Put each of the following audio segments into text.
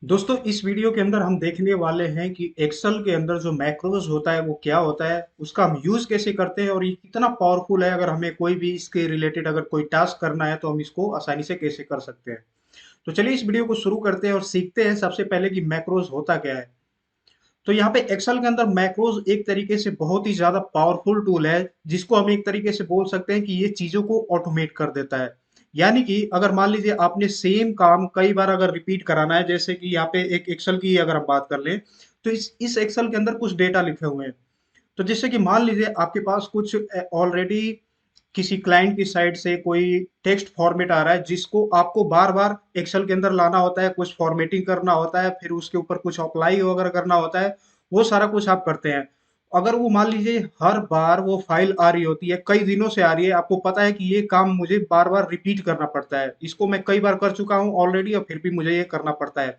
दोस्तों इस वीडियो के अंदर हम देखने वाले हैं कि एक्सेल के अंदर जो मैक्रोज होता है वो क्या होता है, उसका हम यूज कैसे करते हैं और ये कितना पावरफुल है। अगर हमें कोई भी इसके रिलेटेड अगर कोई टास्क करना है तो हम इसको आसानी से कैसे कर सकते हैं। तो चलिए इस वीडियो को शुरू करते हैं और सीखते हैं सबसे पहले कि मैक्रोज होता क्या है। तो यहाँ पे एक्सेल के अंदर मैक्रोज एक तरीके से बहुत ही ज्यादा पावरफुल टूल है, जिसको हम एक तरीके से बोल सकते हैं कि ये चीजों को ऑटोमेट कर देता है। यानी कि अगर मान लीजिए आपने सेम काम कई बार अगर रिपीट कराना है, जैसे कि यहाँ पे एक एक्सेल की अगर हम बात कर लें, तो इस एक्सेल के अंदर कुछ डेटा लिखे हुए हैं। तो जैसे कि मान लीजिए आपके पास कुछ ऑलरेडी किसी क्लाइंट की साइड से कोई टेक्स्ट फॉर्मेट आ रहा है, जिसको आपको बार बार एक्सेल के अंदर लाना होता है, कुछ फॉर्मेटिंग करना होता है, फिर उसके ऊपर कुछ अप्लाई वगैरह करना होता है। वो सारा कुछ आप करते हैं। अगर वो मान लीजिए हर बार वो फाइल आ रही होती है, कई दिनों से आ रही है, आपको पता है कि ये काम मुझे बार बार रिपीट करना पड़ता है, इसको मैं कई बार कर चुका हूँ ऑलरेडी और फिर भी मुझे ये करना पड़ता है।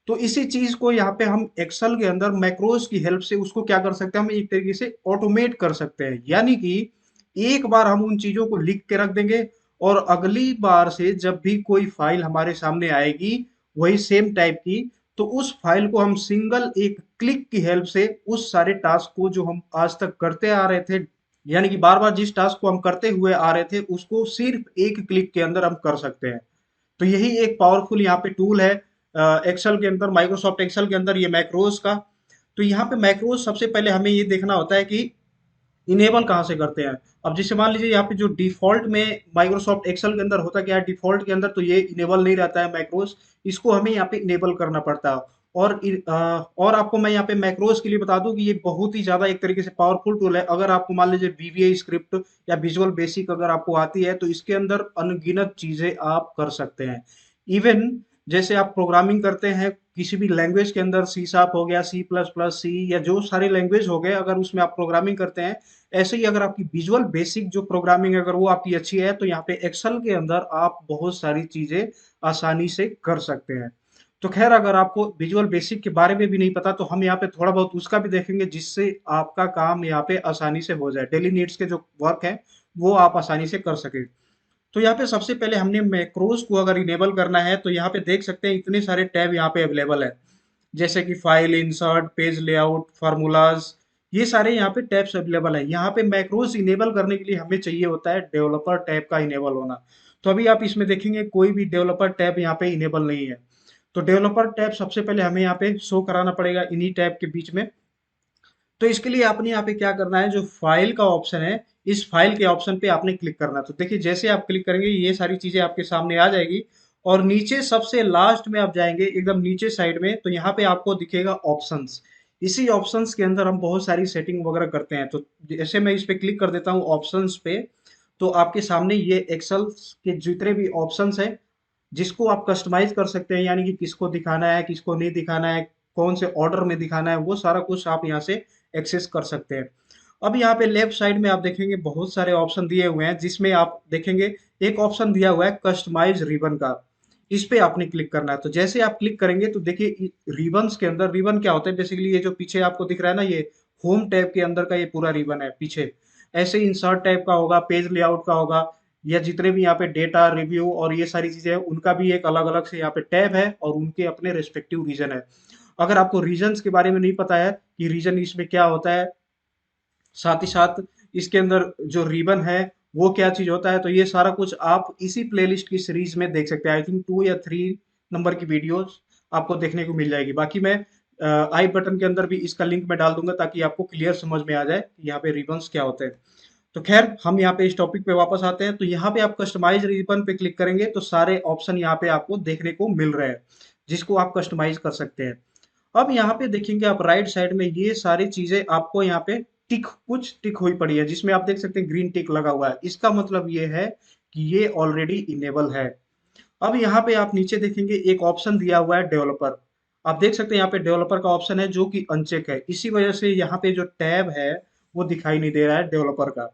तो इसी चीज को यहाँ पे हम एक्सेल के अंदर मैक्रोज की हेल्प से उसको क्या कर सकते हैं, हम एक तरीके से ऑटोमेट कर सकते हैं। यानी कि एक बार हम उन चीजों को लिख के रख देंगे और अगली बार से जब भी कोई फाइल हमारे सामने आएगी वही सेम टाइप की, तो उस फाइल को हम सिंगल एक क्लिक की हेल्प से उस सारे टास्क को जो हम आज तक करते आ रहे थे, यानी कि बार बार जिस टास्क को हम करते हुए आ रहे थे उसको सिर्फ एक क्लिक के अंदर हम कर सकते हैं। तो यही एक पावरफुल यहाँ पे टूल है एक्सेल के अंदर, माइक्रोसॉफ्ट एक्सेल के अंदर, ये मैक्रोज का। तो यहाँ पे मैक्रोज सबसे पहले हमें ये देखना होता है कि इनेबल कहाँ से करते हैं। अब जैसे मान लीजिए यहाँ पे जो डिफॉल्ट में माइक्रोसॉफ्ट एक्सेल के अंदर होता क्या है, डिफॉल्ट के अंदर तो ये इनेबल नहीं रहता है मैक्रोज, इसको हमें यहाँ पे इनेबल करना पड़ता है। और आपको मैं यहाँ पे मैक्रोज के लिए बता दूं कि ये बहुत ही ज्यादा एक तरीके से पावरफुल टूल है। अगर आपको मान लीजिए वीवीए स्क्रिप्ट या विजुअल बेसिक अगर आपको आती है तो इसके अंदर अनगिनत चीजें आप कर सकते हैं। इवन जैसे आप प्रोग्रामिंग करते हैं किसी भी लैंग्वेज के अंदर, सी शार्प हो गया, सी प्लस प्लस, सी, या जो सारे लैंग्वेज हो गए, अगर उसमें आप प्रोग्रामिंग करते हैं, ऐसे ही अगर आपकी विजुअल बेसिक जो प्रोग्रामिंग अगर वो आपकी अच्छी है, तो यहाँ पे एक्सेल के अंदर आप बहुत सारी चीजें आसानी से कर सकते हैं। तो खैर अगर आपको विजुअल बेसिक के बारे में भी नहीं पता तो हम यहाँ पे थोड़ा बहुत उसका भी देखेंगे, जिससे आपका काम यहाँ पे आसानी से हो जाए, डेली नीड्स के जो वर्क है वो आप आसानी से कर सके। तो यहाँ पे सबसे पहले हमने मैक्रोज को अगर इनेबल करना है तो यहाँ पे देख सकते हैं इतने सारे टैब यहाँ पे अवेलेबल है, जैसे कि file, insert, page layout, formulas, ये सारे यहाँ पे टैब्स अवेलेबल है। यहाँ पे मैक्रोज इनेबल करने के लिए हमें चाहिए होता है डेवलपर टैब का इनेबल होना। तो अभी आप इसमें देखेंगे कोई भी डेवलपर टैब यहाँ पे इनेबल नहीं है। तो डेवलपर टैब सबसे पहले हमें यहाँ पे शो कराना पड़ेगा इन्हीं टैब के बीच में। तो इसके लिए आपने यहाँ पे क्या करना है, जो फाइल का ऑप्शन है, इस फाइल के ऑप्शन पे आपने क्लिक करना है। तो देखिए जैसे आप क्लिक करेंगे ये सारी चीजें आपके सामने आ जाएगी और नीचे सबसे लास्ट में आप जाएंगे एकदम नीचे साइड में, तो यहाँ पे आपको दिखेगा ऑप्शंस। इसी ऑप्शंस के अंदर हम बहुत सारी सेटिंग वगैरह करते हैं। तो जैसे मैं इस पे क्लिक कर देता हूँ ऑप्शंस पे, तो आपके सामने ये एक्सेल के जितने भी ऑप्शंस हैं जिसको आप कस्टमाइज कर सकते हैं, यानी कि किसको दिखाना है, किसको नहीं दिखाना है, कौन से ऑर्डर में दिखाना है, वो सारा कुछ आप यहाँ से एक्सेस कर सकते हैं। अब यहाँ पे लेफ्ट साइड में आप देखेंगे बहुत सारे ऑप्शन दिए हुए हैं, जिसमें आप देखेंगे एक ऑप्शन दिया हुआ है कस्टमाइज रिबन का। इस पे आपने क्लिक करना है। तो जैसे आप क्लिक करेंगे तो देखिए रिबन्स के अंदर, रिबन क्या होता है बेसिकली, ये जो पीछे आपको दिख रहा है ना, ये होम टैब के अंदर का ये पूरा रिबन है पीछे। ऐसे इंसर्ट टाइप का होगा, पेज लेआउट का होगा, या जितने भी यहाँ पे डेटा रिव्यू और ये सारी चीजें हैं उनका भी एक अलग अलग से यहाँ पे टैब है और उनके अपने रेस्पेक्टिव रीजन है। अगर आपको रीजन्स के बारे में नहीं पता है कि रीजन इसमें क्या होता है, साथ ही साथ इसके अंदर जो रिबन है वो क्या चीज होता है, तो ये सारा कुछ आप इसी प्लेलिस्ट की सीरीज में देख सकते हैं। आई थिंक 2 या 3 नंबर की वीडियोस आपको देखने को मिल जाएगी। बाकी मैं आई बटन के अंदर भी इसका लिंक मैं डाल दूंगा ताकि आपको क्लियर समझ में आ जाए कि यहाँ पे रिबन्स क्या होते हैं। तो खैर हम यहाँ पे इस टॉपिक पे वापस आते हैं। तो यहाँ पे आप कस्टमाइज रिबन पे क्लिक करेंगे तो सारे ऑप्शन यहाँ पे आपको देखने को मिल रहे हैं, जिसको आप कस्टमाइज कर सकते हैं। अब यहाँ पे देखेंगे आप राइट साइड में ये सारी चीजें आपको यहाँ पे टिक, कुछ टिक हुई पड़ी है, जिसमें आप देख सकते हैं ग्रीन टिक लगा हुआ है। इसका मतलब ये है कि ये ऑलरेडी इनेबल है। अब यहाँ पे आप नीचे देखेंगे एक ऑप्शन दिया हुआ है डेवलपर। आप देख सकते हैं यहाँ पे डेवलपर का ऑप्शन है जो कि अनचेक है, इसी वजह से यहाँ पे जो टैब है वो दिखाई नहीं दे रहा है डेवलपर का।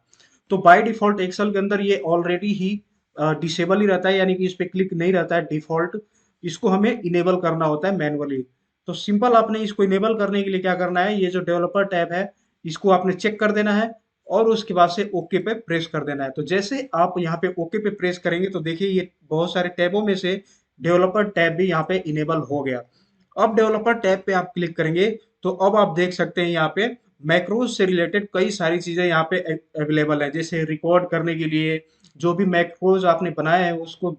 तो बाय डिफॉल्ट एक्सेल के अंदर ये ऑलरेडी ही डिसेबल ही रहता है, यानी कि इस पे क्लिक नहीं रहता है डिफॉल्ट। इसको हमें इनेबल करना होता है मैनुअली। तो सिंपल आपने इसको इनेबल करने के लिए क्या करना है, ये जो डेवलपर टैब है इसको आपने चेक कर देना है और उसके बाद से ओके पे प्रेस कर देना है। तो जैसे आप यहाँ पे ओके पे प्रेस करेंगे तो देखिए ये बहुत सारे टैबों में से डेवलपर टैब भी यहाँ पे इनेबल हो गया। अब डेवलपर टैब पे आप क्लिक करेंगे तो अब आप देख सकते हैं यहाँ पे मैक्रोज से रिलेटेड कई सारी चीजें यहाँ पे अवेलेबल है, जैसे रिकॉर्ड करने के लिए जो भी मैक्रोज आपने बनाए हैं उसको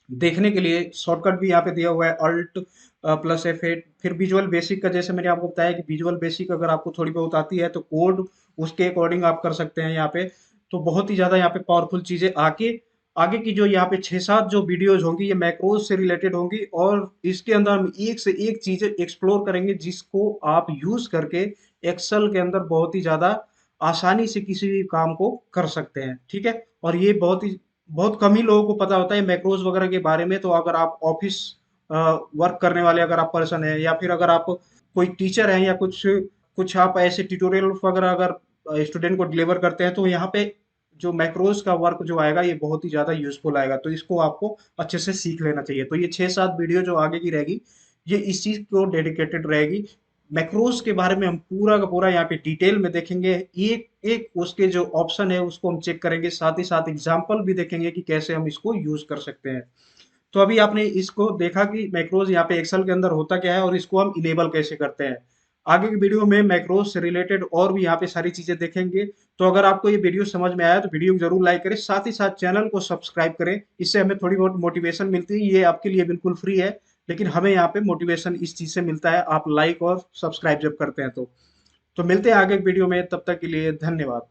देखने के लिए शॉर्टकट भी यहाँ पे दिया हुआ है, अल्ट प्लस F8। फिर विजुअल बेसिक का जैसे मैंने आपको बताया कि विजुअल बेसिक अगर आपको थोड़ी बहुत आती है तो कोड उसके अकॉर्डिंग आप कर सकते हैं यहाँ पे। तो बहुत ही ज्यादा यहाँ पे पावरफुल चीजें आके आगे की जो यहाँ पे 6-7 जो वीडियोज होंगी ये मैक्रोज से रिलेटेड होंगी, और इसके अंदर हम एक से एक चीजें एक्सप्लोर करेंगे जिसको आप यूज करके एक्सेल के अंदर बहुत ही ज्यादा आसानी से किसी भी काम को कर सकते हैं। ठीक है, और ये बहुत कम ही लोगों को पता होता है मैक्रोज वगैरह के बारे में। तो अगर आप ऑफिस वर्क करने वाले अगर आप पर्सन हैं, या फिर अगर आप कोई टीचर हैं, या कुछ कुछ आप ऐसे ट्यूटोरियल वगैरह अगर स्टूडेंट को डिलीवर करते हैं, तो यहाँ पे जो मैक्रोज का वर्क जो आएगा ये बहुत ही ज्यादा यूजफुल आएगा। तो इसको आपको अच्छे से सीख लेना चाहिए। तो ये 6-7 वीडियो जो आगे की रहेगी ये इस चीज को डेडिकेटेड रहेगी। मैक्रोज के बारे में हम पूरा का पूरा यहाँ पे डिटेल में देखेंगे, एक एक उसके जो ऑप्शन है उसको हम चेक करेंगे, साथ ही साथ एग्जाम्पल भी देखेंगे कि कैसे हम इसको यूज कर सकते हैं। तो अभी आपने इसको देखा कि मैक्रोज यहाँ पे एक्सेल के अंदर होता क्या है और इसको हम इनेबल कैसे करते हैं। आगे की वीडियो में मैक्रोज से रिलेटेड और भी यहाँ पे सारी चीजें देखेंगे। तो अगर आपको ये वीडियो समझ में आया तो वीडियो को जरूर लाइक करें, साथ ही साथ चैनल को सब्सक्राइब करें, इससे हमें थोड़ी बहुत मोटिवेशन मिलती है। ये आपके लिए बिल्कुल फ्री है, लेकिन हमें यहाँ पे मोटिवेशन इस चीज से मिलता है, आप लाइक और सब्सक्राइब जब करते हैं तो मिलते हैं आगे की वीडियो में, तब तक के लिए धन्यवाद।